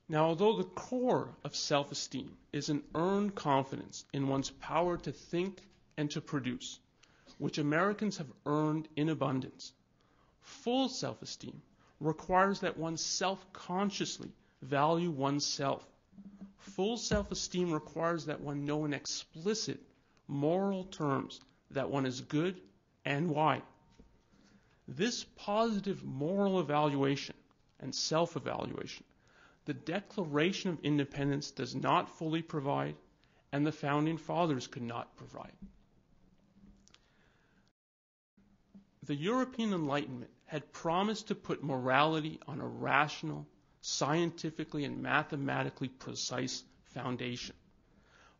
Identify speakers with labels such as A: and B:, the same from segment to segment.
A: Now, although the core of self-esteem is an earned confidence in one's power to think and to produce, which Americans have earned in abundance, full self-esteem requires that one self-consciously value oneself. Full self-esteem requires that one know in explicit moral terms that one is good and why. This positive moral evaluation and self-evaluation, the Declaration of Independence does not fully provide, and the Founding Fathers could not provide. The European Enlightenment had promised to put morality on a rational, scientifically and mathematically precise foundation,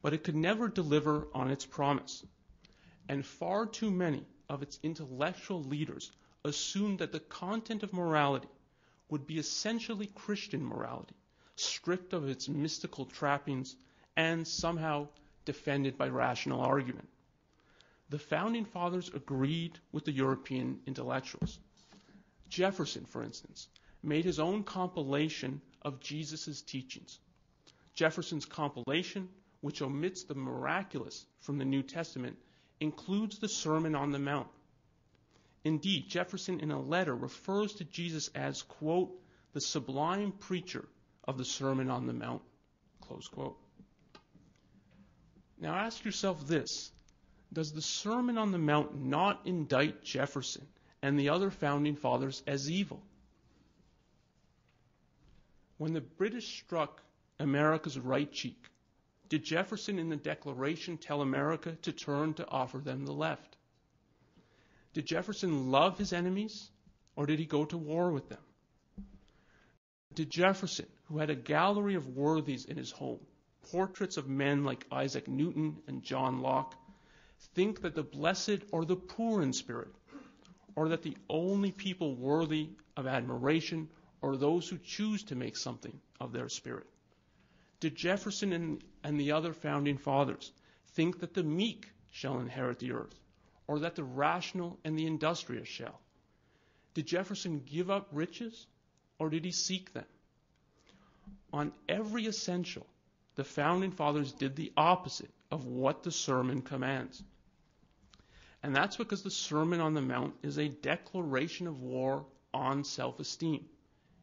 A: but it could never deliver on its promise. And far too many of its intellectual leaders assumed that the content of morality would be essentially Christian morality, stripped of its mystical trappings and somehow defended by rational argument. The Founding Fathers agreed with the European intellectuals. Jefferson, for instance, made his own compilation of Jesus' teachings. Jefferson's compilation, which omits the miraculous from the New Testament, includes the Sermon on the Mount. Indeed, Jefferson in a letter refers to Jesus as, quote, the sublime preacher of the Sermon on the Mount, close quote. Now ask yourself this: does the Sermon on the Mount not indict Jefferson and the other Founding Fathers as evil? When the British struck America's right cheek, did Jefferson in the Declaration tell America to turn to offer them the left? Did Jefferson love his enemies, or did he go to war with them? Did Jefferson, who had a gallery of worthies in his home, portraits of men like Isaac Newton and John Locke, think that the blessed are the poor in spirit, or that the only people worthy of admiration are those who choose to make something of their spirit? Did Jefferson and the other Founding Fathers think that the meek shall inherit the earth, or that the rational and the industrious shall? Did Jefferson give up riches, or did he seek them? On every essential, the Founding Fathers did the opposite of what the sermon commands. And that's because the Sermon on the Mount is a declaration of war on self-esteem.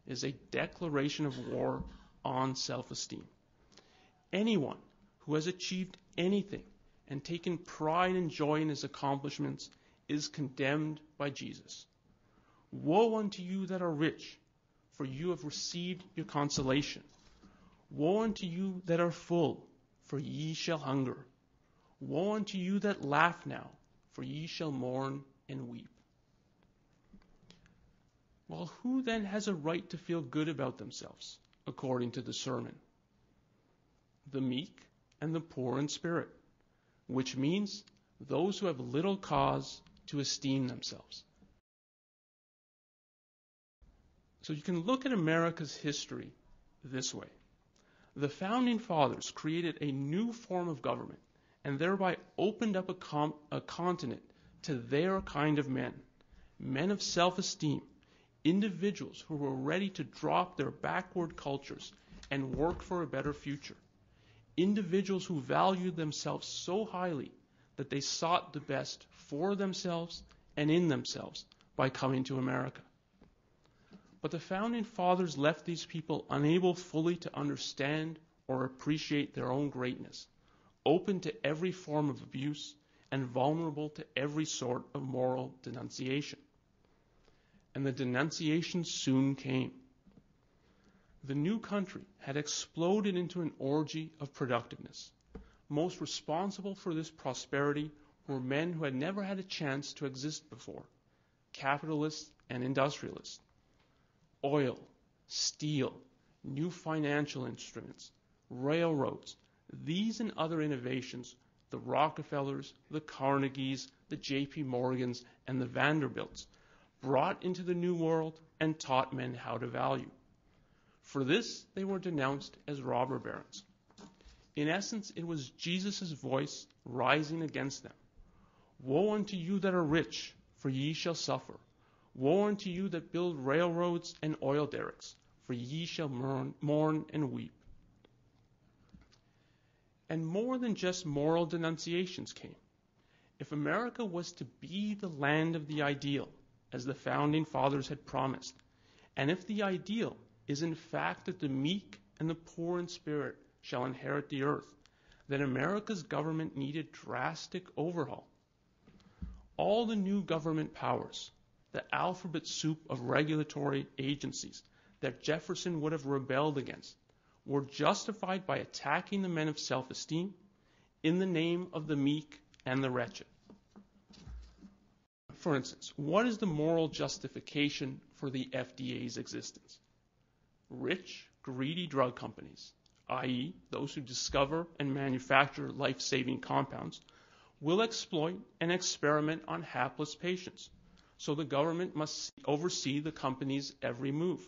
A: It is a declaration of war on self-esteem. Anyone who has achieved anything and taken pride and joy in his accomplishments is condemned by Jesus. Woe unto you that are rich, for you have received your consolation. Woe unto you that are full, for ye shall hunger. Woe unto you that laugh now, for ye shall mourn and weep. Well, who then has a right to feel good about themselves, according to the sermon? The meek and the poor in spirit, which means those who have little cause to esteem themselves. So you can look at America's history this way. The Founding Fathers created a new form of government and thereby opened up a continent to their kind of men, men of self-esteem, individuals who were ready to drop their backward cultures and work for a better future, individuals who valued themselves so highly that they sought the best for themselves and in themselves by coming to America. But the Founding Fathers left these people unable fully to understand or appreciate their own greatness, open to every form of abuse, and vulnerable to every sort of moral denunciation. And the denunciation soon came. The new country had exploded into an orgy of productiveness. Most responsible for this prosperity were men who had never had a chance to exist before, capitalists and industrialists. Oil, steel, new financial instruments, railroads, these and other innovations, the Rockefellers, the Carnegies, the J.P. Morgans, and the Vanderbilts, brought into the New World and taught men how to value. For this, they were denounced as robber barons. In essence, it was Jesus' voice rising against them. Woe unto you that are rich, for ye shall suffer. Woe unto you that build railroads and oil derricks, for ye shall mourn and weep. And more than just moral denunciations came. If America was to be the land of the ideal, as the Founding Fathers had promised, and if the ideal is in fact that the meek and the poor in spirit shall inherit the earth, then America's government needed drastic overhaul. All the new government powers, the alphabet soup of regulatory agencies that Jefferson would have rebelled against, were justified by attacking the men of self-esteem in the name of the meek and the wretched. For instance, what is the moral justification for the FDA's existence? Rich, greedy drug companies, i.e., those who discover and manufacture life-saving compounds, will exploit and experiment on hapless patients, so the government must oversee the company's every move.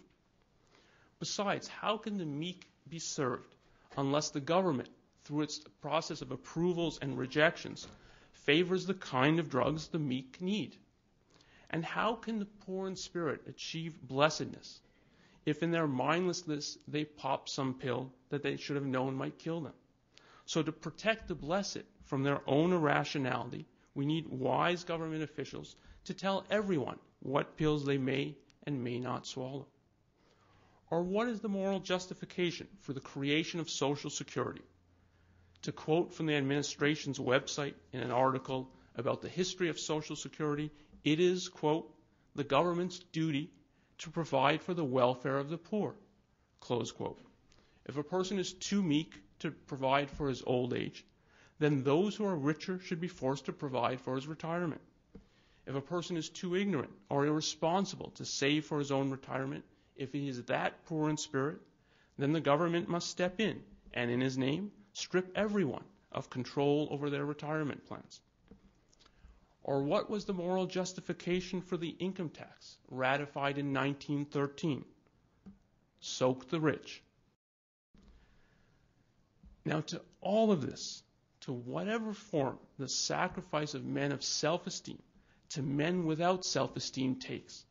A: Besides, how can the meek be served unless the government, through its process of approvals and rejections, favors the kind of drugs the meek need? And how can the poor in spirit achieve blessedness if in their mindlessness they pop some pill that they should have known might kill them? So to protect the blessed from their own irrationality, we need wise government officials to tell everyone what pills they may and may not swallow. Or what is the moral justification for the creation of Social Security? To quote from the administration's website in an article about the history of Social Security, it is, quote, the government's duty to provide for the welfare of the poor, close quote. If a person is too meek to provide for his old age, then those who are richer should be forced to provide for his retirement. If a person is too ignorant or irresponsible to save for his own retirement, if he is that poor in spirit, then the government must step in and, in his name, strip everyone of control over their retirement plans. Or what was the moral justification for the income tax ratified in 1913? Soak the rich. Now, to all of this, to whatever form the sacrifice of men of self-esteem to men without self-esteem takes,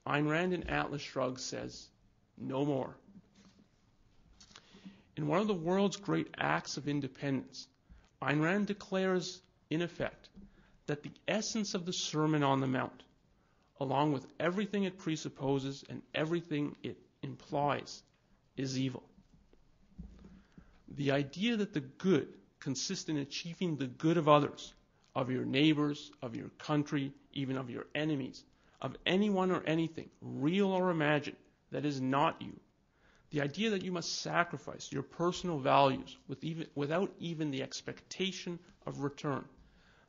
A: Ayn Rand in Atlas Shrugged says, no more. In one of the world's great acts of independence, Ayn Rand declares, in effect, that the essence of the Sermon on the Mount, along with everything it presupposes and everything it implies, is evil. The idea that the good consists in achieving the good of others, of your neighbors, of your country, even of your enemies, of anyone or anything, real or imagined, that is not you. The idea that you must sacrifice your personal values without even the expectation of return.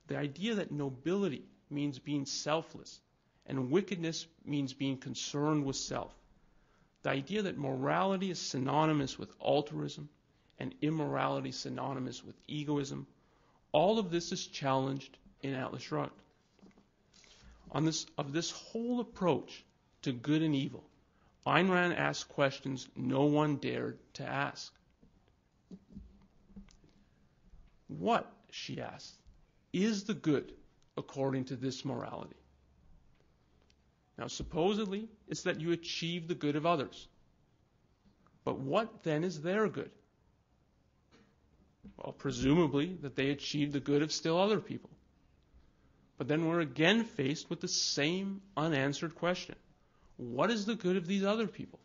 A: The idea that nobility means being selfless and wickedness means being concerned with self. The idea that morality is synonymous with altruism and immorality synonymous with egoism. All of this is challenged in Atlas Shrugged. Of this whole approach to good and evil, Ayn Rand asked questions no one dared to ask. What, she asked, is the good according to this morality? Now, supposedly, it's that you achieve the good of others. But what then is their good? Well, presumably that they achieve the good of still other people. But then we're again faced with the same unanswered question. What is the good of these other people?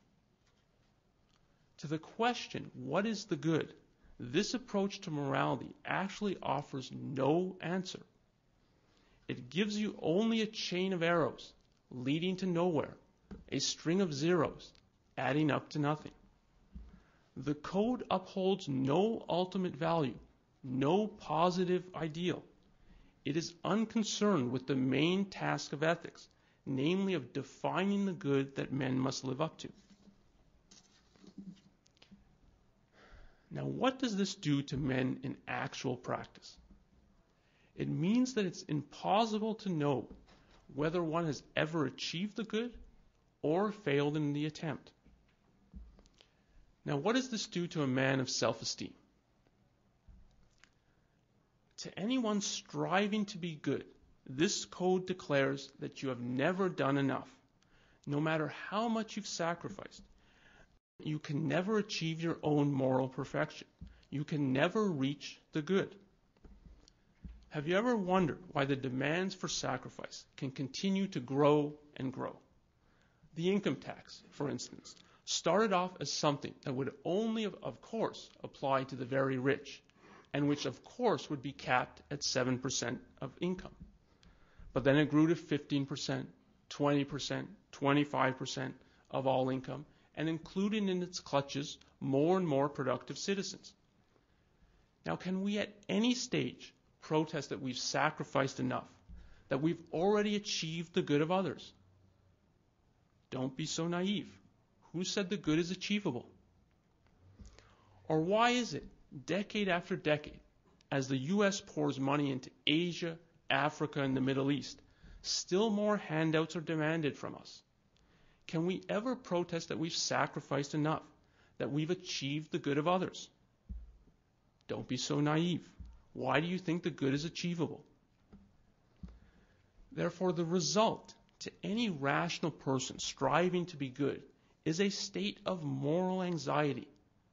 A: To the question, what is the good, this approach to morality actually offers no answer. It gives you only a chain of arrows leading to nowhere, a string of zeros adding up to nothing. The code upholds no ultimate value, no positive ideal. It is unconcerned with the main task of ethics, namely of defining the good that men must live up to. Now, what does this do to men in actual practice? It means that it's impossible to know whether one has ever achieved the good or failed in the attempt. Now, what does this do to a man of self-esteem? To anyone striving to be good, this code declares that you have never done enough, no matter how much you've sacrificed. You can never achieve your own moral perfection. You can never reach the good. Have you ever wondered why the demands for sacrifice can continue to grow and grow? The income tax, for instance, started off as something that would only, of course, apply to the very rich, and which, of course, would be capped at 7% of income. But then it grew to 15%, 20%, 25% of all income, and included in its clutches more and more productive citizens. Now, can we at any stage protest that we've sacrificed enough, that we've already achieved the good of others? Don't be so naive. Who said the good is achievable? Or why is it, decade after decade, as the U.S. pours money into Asia, Africa, and the Middle East, still more handouts are demanded from us? Can we ever protest that we've sacrificed enough, that we've achieved the good of others? Don't be so naive. Why do you think the good is achievable? Therefore, the result to any rational person striving to be good is a state of moral anxiety,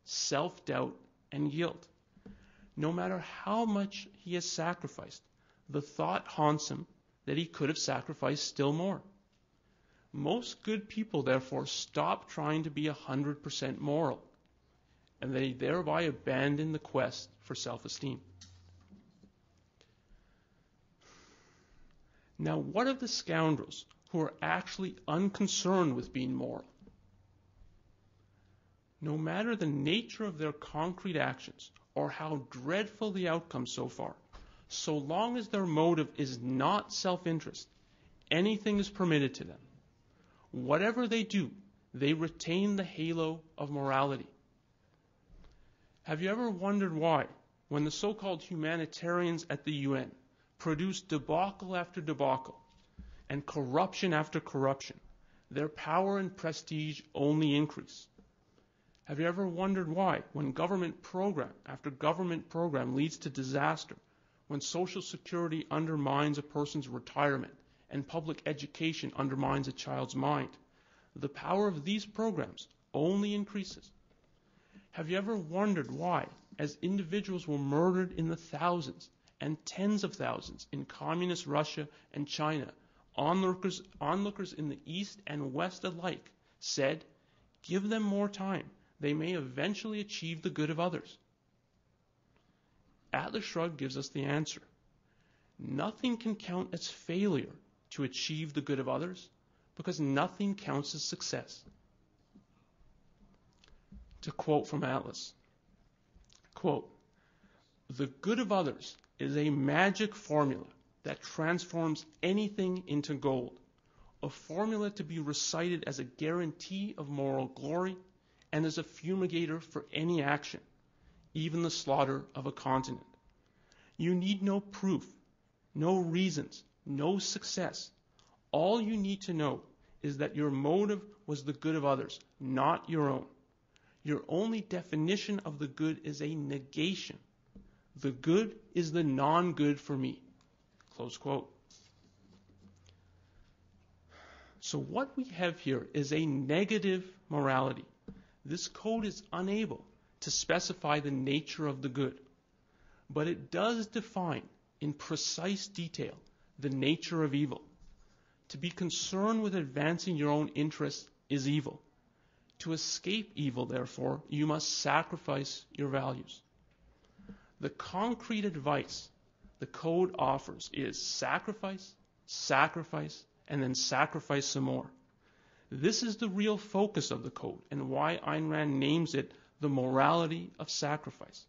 A: self-doubt, and guilt. No matter how much he has sacrificed, the thought haunts him that he could have sacrificed still more. Most good people, therefore, stop trying to be 100% moral, and they thereby abandon the quest for self-esteem. Now, what of the scoundrels who are actually unconcerned with being moral? No matter the nature of their concrete actions or how dreadful the outcome so far, so long as their motive is not self-interest, anything is permitted to them. Whatever they do, they retain the halo of morality. Have you ever wondered why, when the so-called humanitarians at the UN produce debacle after debacle and corruption after corruption, their power and prestige only increase? Have you ever wondered why, when government program after government program leads to disaster, when Social Security undermines a person's retirement and public education undermines a child's mind, the power of these programs only increases? Have you ever wondered why, as individuals were murdered in the thousands and tens of thousands in communist Russia and China, onlookers in the East and West alike said, "Give them more time. They may eventually achieve the good of others"? Atlas Shrugged gives us the answer. Nothing can count as failure to achieve the good of others, because nothing counts as success. To quote from Atlas, quote, "The good of others is a magic formula that transforms anything into gold, a formula to be recited as a guarantee of moral glory and as a fumigator for any action, even the slaughter of a continent. You need no proof, no reasons, no success. All you need to know is that your motive was the good of others, not your own. Your only definition of the good is a negation. The good is the non-good for me." Close quote. So what we have here is a negative morality. This code is unable to specify the nature of the good, but it does define in precise detail the nature of evil. To be concerned with advancing your own interests is evil. To escape evil, therefore, you must sacrifice your values. The concrete advice the code offers is sacrifice, sacrifice, and then sacrifice some more. This is the real focus of the code and why Ayn Rand names it the morality of sacrifice.